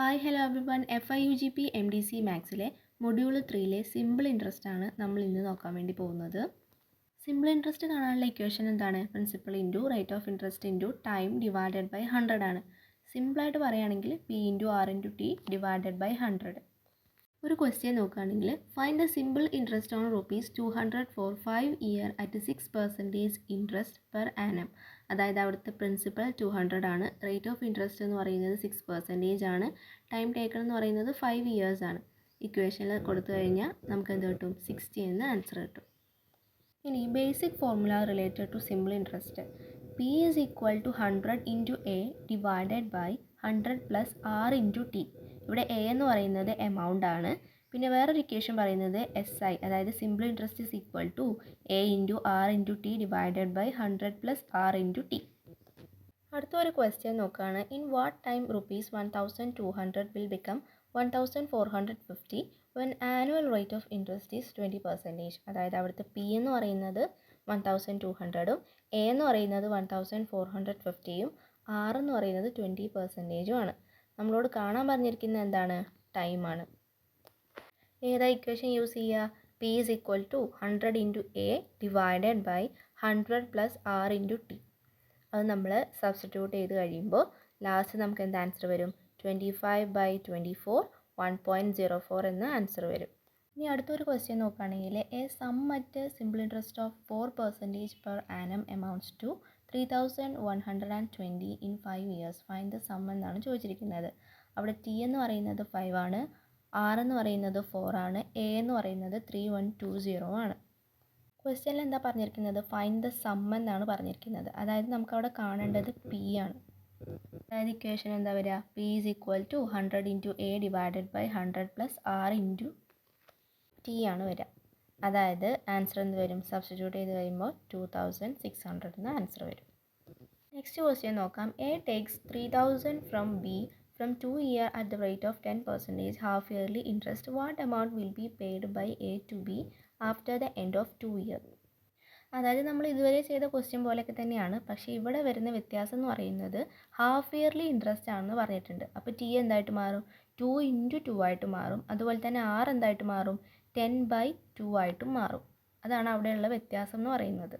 Hi hello everyone. FIUGP MDC മാത്സിലെ module 3 simple interest ആണ് നമ്മൾ ഇന്ന് നോക്കാൻ വേണ്ടി പോകുന്നത്. സിമ്പിൾ ഇൻട്രസ്റ്റ് കാണാനുള്ള ഇക്വേഷൻ എന്താണ്? Principal into rate of interest into time divided by 100 ആണ്. സിമ്പിളായിട്ട് പറയുകയാണെങ്കിൽ P into R into T divided by 100. ഒരു ക്വസ്റ്റ്യൻ നോക്കുകയാണെങ്കിൽ find the simple interest on ₹200 for 5 year at 6% interest per annum. അതായത് അവിടുത്തെ principal 200 ആണ്, റേറ്റ് ഓഫ് ഇൻട്രസ്റ്റ് എന്ന് പറയുന്നത് 6% ആണ്, ടൈം ടേക്കൺ എന്ന് പറയുന്നത് 5 ഇയേഴ്സ് ആണ്. ഇക്വേഷനിൽ കൊടുത്തു കഴിഞ്ഞാൽ നമുക്ക് എന്ത് കിട്ടും? 60 എന്ന് ആൻസർ കിട്ടും. ഇനി basic formula related to simple interest. P is equal to 100 into A divided by 100 plus R into T. ഇവിടെ A എന്ന് പറയുന്നത് എമൗണ്ട് ആണ്. പിന്നെ വേറൊരു ഇക്വേഷൻ പറയുന്നത് SI, അതായത് simple interest is equal to A into R into T divided by 100 plus R into T. അടുത്ത ഒരു ക്വസ്റ്റ്യൻ നോക്കുകയാണ്. In what time ₹1200 will become 1450 when annual rate of interest is 20%. അതായത് അവിടുത്തെ P എന്ന് പറയുന്നത് 1200ഉം A എന്ന് പറയുന്നത് 1450ഉം R എന്ന് പറയുന്നത് 20%ഉം ആണ്. നമ്മളോട് കാണാൻ പറഞ്ഞിരിക്കുന്നത് എന്താണ്? ടൈമാണ്. ഏതാ ഇക്വേഷൻ യൂസ് ചെയ്യുക? P is equal to 100 into A divided by 100 plus R into T. അത് നമ്മൾ സബ്സ്റ്റിറ്റ്യൂട്ട് ചെയ്ത് കഴിയുമ്പോൾ ലാസ്റ്റ് നമുക്ക് എന്ത് ആൻസർ വരും? 25/24 1.04 എന്ന ആൻസർ വരും. ഇനി അടുത്തൊരു ക്വസ്റ്റ്യൻ നോക്കുകയാണെങ്കിൽ a sum at simple interest of 4% per annum amounts to 3120 in 5 years. Find the sum എന്നാണ് ചോദിച്ചിരിക്കുന്നത്. അവിടെ T എന്ന് പറയുന്നത് 5 ആണ്, R എന്ന് പറയുന്നത് 4 ആണ്, A എന്ന് പറയുന്നത് 3120 ആണ്. ക്വസ്റ്റ്യനിൽ എന്താ പറഞ്ഞിരിക്കുന്നത്? ഫൈൻഡ് ദ സം എന്നാണ് പറഞ്ഞിരിക്കുന്നത്. അതായത് നമുക്കവിടെ കാണേണ്ടത് P ആണ്. അതായത് ഇക്വേഷൻ എന്താ വരിക? P is equal to 100 into A divided by 100 plus R into T ആണ് വരിക. അതായത് ആൻസർ എന്ത് വരും? സബ്സ്റ്റിറ്റ്യൂട്ട് ചെയ്ത് കഴിയുമ്പോൾ 2600 എന്ന ആൻസർ വരും. നെക്സ്റ്റ് ക്വസ്റ്റ്യൻ നോക്കാം. A takes 3000 from B from 2 year at the rate of 10% half yearly interest. What amount will be paid by A to B after the end of 2 year? അതായത് നമ്മൾ ഇതുവരെ ചെയ്ത question പോലെയൊക്കെ തന്നെയാണ്, പക്ഷേ ഇവിടെ വരുന്ന വ്യത്യാസം എന്ന് പറയുന്നത് ഹാഫ് ഇയർലി ഇൻട്രസ്റ്റ് ആണെന്ന് പറഞ്ഞിട്ടുണ്ട്. അപ്പോൾ T എന്തായിട്ട് മാറും? 2 into 2 ആയിട്ട് മാറും. അതുപോലെ തന്നെ R എന്തായിട്ട് മാറും? 10/2 ആയിട്ടും മാറും. അതാണ് അവിടെയുള്ള വ്യത്യാസം എന്ന് പറയുന്നത്.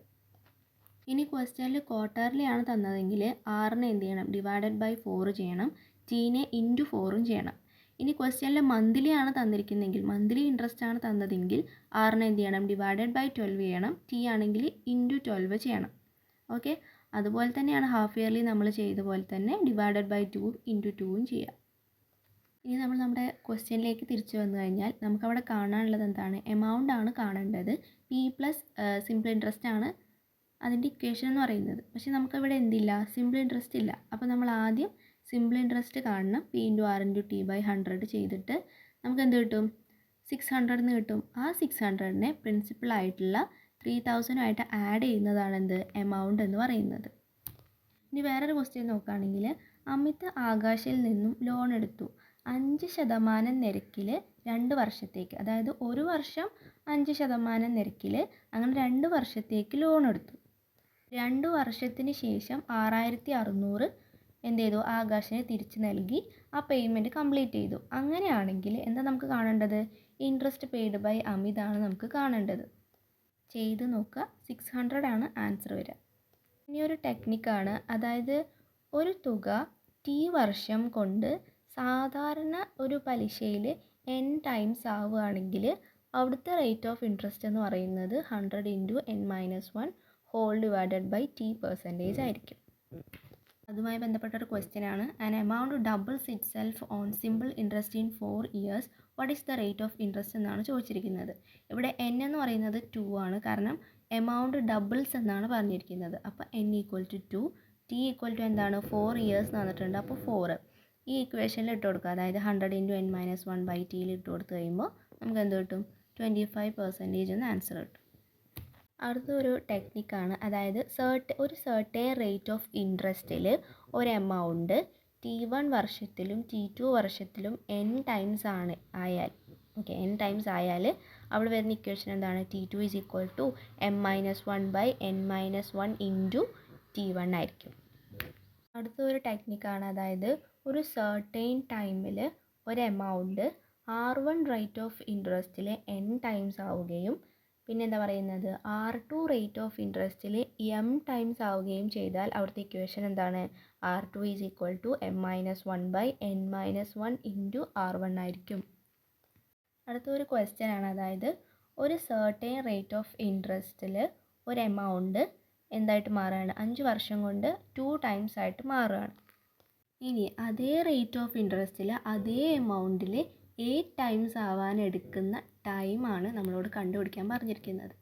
ഇനി ക്വസ്റ്റ്യനിൽ ക്വാർട്ടർലി ആണ് തന്നതെങ്കിൽ ആറിനെ എന്ത് ചെയ്യണം? ഡിവൈഡഡ് ബൈ 4 ചെയ്യണം, ടീനെ ഇൻറ്റു 4ഉം ചെയ്യണം. ഇനി ക്വസ്റ്റ്യനിൽ മന്ത്ലി ആണ് തന്നിരിക്കുന്നതെങ്കിൽ, മന്ത്ലി ഇൻട്രസ്റ്റ് ആണ് തന്നതെങ്കിൽ ആറിനെ എന്ത് ചെയ്യണം? ഡിവൈഡഡ് ബൈ 12 ചെയ്യണം, T ആണെങ്കിൽ ഇൻറ്റു 12 ചെയ്യണം. ഓക്കെ, അതുപോലെ തന്നെയാണ് ഹാഫ് ഇയർലി നമ്മൾ ചെയ്ത പോലെ തന്നെ ഡിവൈഡഡ് ബൈ 2 ഇൻറ്റു 2ഉം ചെയ്യുക. ഇനി നമ്മൾ നമ്മുടെ ക്വസ്റ്റ്യനിലേക്ക് തിരിച്ചു വന്നു കഴിഞ്ഞാൽ നമുക്കവിടെ കാണാനുള്ളത് എന്താണ്? എമൗണ്ട് ആണ് കാണേണ്ടത്. P പ്ലസ് സിമ്പിൾ ഇൻട്രസ്റ്റ് ആണ് അതിൻ്റെ ഇക്വേഷൻ എന്ന് പറയുന്നത്. പക്ഷേ നമുക്കിവിടെ എന്തില്ല? സിമ്പിൾ ഇൻട്രസ്റ്റ് ഇല്ല. അപ്പോൾ നമ്മൾ ആദ്യം സിമ്പിൾ ഇൻട്രസ്റ്റ് കാണണം. P into R into T by 100 ചെയ്തിട്ട് നമുക്ക് എന്ത് കിട്ടും? 600 എന്ന് കിട്ടും. ആ 600നെ പ്രിൻസിപ്പൽ ആയിട്ടുള്ള 3000 ആഡ് ചെയ്യുന്നതാണ് എന്ത്? എമൗണ്ട് എന്ന് പറയുന്നത്. ഇനി വേറൊരു ക്വസ്റ്റ്യൻ നോക്കുകയാണെങ്കിൽ അമിത് ആകാശിൽ നിന്നും ലോൺ എടുത്തു 5% നിരക്കിൽ 2 വർഷത്തേക്ക്. അതായത് ഒരു വർഷം 5% നിരക്കിൽ, അങ്ങനെ 2 വർഷത്തേക്ക് ലോൺ എടുത്തു. 2 വർഷത്തിന് ശേഷം 6600 എന്ത് ചെയ്തു? ആകാശിനെ തിരിച്ച് നൽകി ആ പേയ്മെൻറ്റ് കംപ്ലീറ്റ് ചെയ്തു. അങ്ങനെയാണെങ്കിൽ എന്താ നമുക്ക് കാണേണ്ടത്? ഇൻട്രസ്റ്റ് പെയ്ഡ് ബൈ അമിത് ആണ് നമുക്ക് കാണേണ്ടത്. ചെയ്ത് നോക്കുക. 600 ആണ് ആൻസർ വരിക. ഇനി ഒരു ടെക്നിക്കാണ്, അതായത് ഒരു തുക T വർഷം കൊണ്ട് സാധാരണ ഒരു പലിശയിൽ N ടൈംസ് ആവുകയാണെങ്കിൽ അവിടുത്തെ റേറ്റ് ഓഫ് ഇൻട്രസ്റ്റ് എന്ന് പറയുന്നത് 100 into N-1 whole divided by T% ആയിരിക്കും. അതുമായി ബന്ധപ്പെട്ടൊരു ക്വസ്റ്റ്യൻ ആണ്. An amount doubles itself on simple interest in 4 years what is the rate of interest എന്നാണ് ചോദിച്ചിരിക്കുന്നത്. ഇവിടെ N എന്ന് പറയുന്നത് 2 ആണ്, കാരണം എമൗണ്ട് ഡബിൾസ് എന്നാണ് പറഞ്ഞിരിക്കുന്നത്. അപ്പോൾ N equal to 2, T equal to എന്താണ്? 4 ഇയേഴ്സ് തന്നിട്ടുണ്ട്. അപ്പോൾ 4 ഈ ഇക്വേഷനിൽ ഇട്ട് കൊടുക്കുക. അതായത് 100 ഇൻറ്റു N-1 ബൈ Tയിൽ ഇട്ട് കൊടുത്തു കഴിയുമ്പോൾ നമുക്ക് എന്ത് കിട്ടും? 25% എന്ന് ആൻസർ കിട്ടും. അടുത്തൊരു ടെക്നിക്കാണ്, അതായത് ഒരു സർട്ടേ റേറ്റ് ഓഫ് ഇൻട്രസ്റ്റിൽ ഒരു എമൗണ്ട് T1 വർഷത്തിലും T2 വർഷത്തിലും N ടൈംസ് ആണ് ആയാൽ, ഓക്കെ, N ടൈംസ് ആയാൽ അവിടെ വരുന്ന ഇക്വേഷൻ എന്താണ്? T2 is equal to M-1 by N-1 into T1 ആയിരിക്കും. അടുത്തൊരു ടെക്നിക്കാണ്, അതായത് ഒരു സർട്ടെയിൻ ടൈമിൽ ഒരു എമൗണ്ട് R1 റേറ്റ് ഓഫ് ഇൻട്രസ്റ്റിൽ n ടൈംസ് ആവുകയും പിന്നെ എന്താ പറയുന്നത് R2 റേറ്റ് ഓഫ് ഇൻട്രസ്റ്റിൽ m ടൈംസ് ആവുകയും ചെയ്താൽ അവിടുത്തെ ഇക്വേഷൻ എന്താണ് R2 is equal to m-1/n-1 into R1 ആയിരിക്കും. അടുത്തൊരു ക്വസ്റ്റ്യൻ ആണ്, അതായത് ഒരു സർട്ടെയിൻ റേറ്റ് ഓഫ് ഇൻട്രസ്റ്റിൽ ഒരു എമൗണ്ട് എന്തായിട്ട് മാറുകയാണ്, 5 വർഷം കൊണ്ട് 2 ടൈംസ് ആയിട്ട് മാറുകയാണ്. ഇനി അതേ റേറ്റ് ഓഫ് ഇൻട്രസ്റ്റിൽ അതേ എമൗണ്ടിൽ 8 ടൈംസ് ആവാൻ എടുക്കുന്ന ടൈമാണ് നമ്മളോട് കണ്ടുപിടിക്കാൻ പറഞ്ഞിരിക്കുന്നത്.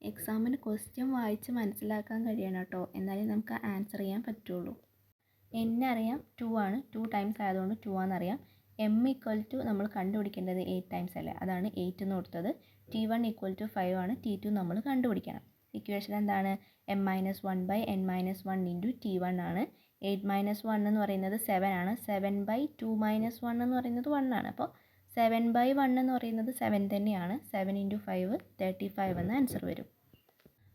എക്സാമിന് ക്വസ്റ്റ്യൻ വായിച്ച് മനസ്സിലാക്കാൻ കഴിയണം കേട്ടോ, എന്നാലേ നമുക്ക് ആൻസർ ചെയ്യാൻ പറ്റുള്ളൂ. n അറിയാം 2 ആണ്, 2 ടൈംസ് ആയതുകൊണ്ട് 2 ആണെന്നറിയാം. m ഈക്വൽ ടു നമ്മൾ കണ്ടുപിടിക്കേണ്ടത് 8 ടൈംസ് അല്ലേ, അതാണ് 8 എന്ന് കൊടുത്തത്. T1 ഈക്വൽ ടു 5 ആണ്, T2 നമ്മൾ കണ്ടുപിടിക്കണം. ഇക്വേഷൻ എന്താണ് m-1/n-1 ഇൻറ്റു T1 ആണ്. 8-1 എന്ന് പറയുന്നത് 7 ആണ്. 7/2-1 എന്ന് പറയുന്നത് 1 ആണ്. അപ്പോൾ 7/1 എന്ന് പറയുന്നത് 7 തന്നെയാണ്. 7 × 5 35 എന്ന ആൻസർ വരും.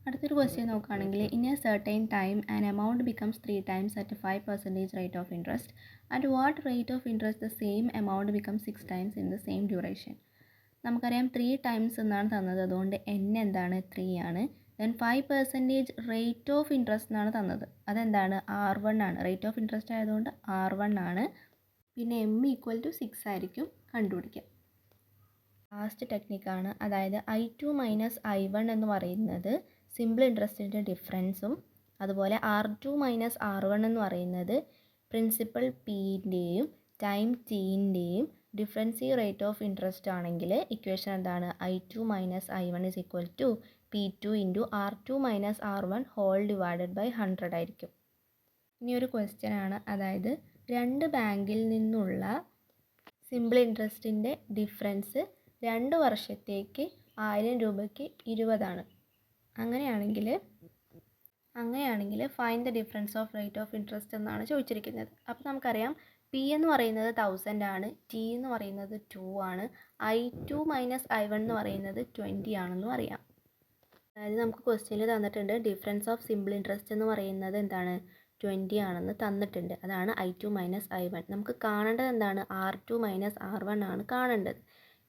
അടുത്തൊരു ക്വസ്റ്റ്യൻ നോക്കുകയാണെങ്കിൽ in A certain time an amount becomes 3 times at 5% rate of interest at what rate of interest the same amount become 6 times in the same duration. നമുക്കറിയാം 3 ടൈംസ് എന്നാണ് തന്നത്, അതുകൊണ്ട് n എന്താണ് 3 ആണ്. ദെൻ 5% റേറ്റ് ഓഫ് ഇൻട്രസ്റ്റ് എന്നാണ് തന്നത്, അതെന്താണ് R1 ആണ്. റേറ്റ് ഓഫ് ഇൻട്രസ്റ്റ് ആയതുകൊണ്ട് R1 ആണ്. പിന്നെ m ഈക്വൽ ടു 6 ആയിരിക്കും കണ്ടുപിടിക്കുക. ലാസ്റ്റ് ടെക്നിക്കാണ്, അതായത് I2 മൈനസ് I1 എന്ന് പറയുന്നത് സിമ്പിൾ ഇൻട്രസ്റ്റിൻ്റെ ഡിഫറൻസും അതുപോലെ R2 മൈനസ് R1 എന്ന് പറയുന്നത് പ്രിൻസിപ്പൽ Pൻ്റെയും ടൈം Tൻ്റെയും ഡിഫറൻസി റേറ്റ് ഓഫ് ഇൻട്രസ്റ്റ് ആണെങ്കിൽ ഇക്വേഷൻ എന്താണ് I2 minus I1 is equal to P2 into R2 minus R1 whole divided by 100 ആയിരിക്കും. ഇനി ഒരു ക്വസ്റ്റ്യൻ ആണ്, അതായത് 2 ബാങ്കിൽ നിന്നുള്ള സിമ്പിൾ ഇൻട്രസ്റ്റിൻ്റെ ഡിഫറൻസ് 2 വർഷത്തേക്ക് 1000 രൂപയ്ക്ക് 20 ആണ്. അങ്ങനെയാണെങ്കിൽ find the difference of rate of interest എന്നാണ് ചോദിച്ചിരിക്കുന്നത്. അപ്പോൾ നമുക്കറിയാം P എന്ന് പറയുന്നത് 1000 ആണ്, T എന്ന് പറയുന്നത് 2 ആണ്, I2 മൈനസ് I1 എന്ന് പറയുന്നത് 20 ആണെന്നും അറിയാം. അതായത് നമുക്ക് ക്വസ്റ്റ്യനിൽ തന്നിട്ടുണ്ട് ഡിഫറൻസ് ഓഫ് സിമ്പിൾ ഇൻട്രസ്റ്റ് എന്ന് പറയുന്നത് എന്താണ് 20 ആണെന്ന് തന്നിട്ടുണ്ട്. അതാണ് I2 മൈനസ് I1. നമുക്ക് കാണേണ്ടത് എന്താണ് R2 മൈനസ് R1 ആണ് കാണേണ്ടത്.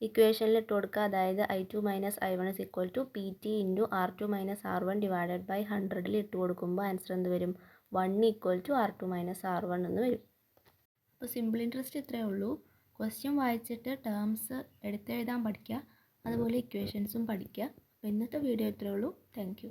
ഇക്വേഷനിൽ ഇട്ട് കൊടുക്കുക, അതായത് I2 minus I1 is equal to PT into R2 minus R1 divided by 100ൽ ഇട്ട് കൊടുക്കുമ്പോൾ ആൻസർ എന്ത് വരും 1 equal to R2 minus R1 എന്ന് വരും. അപ്പോൾ സിമ്പിൾ ഇൻട്രസ്റ്റ് ഇത്രയേ ഉള്ളൂ. ക്വസ്റ്റ്യൻ വായിച്ചിട്ട് ടേംസ് എടുത്തെഴുതാൻ പഠിക്കുക, അതുപോലെ ഇക്വേഷൻസും പഠിക്കുക. അപ്പോൾ ഇന്നത്തെ വീഡിയോ ഇത്രയേ ഉള്ളൂ. Thank you.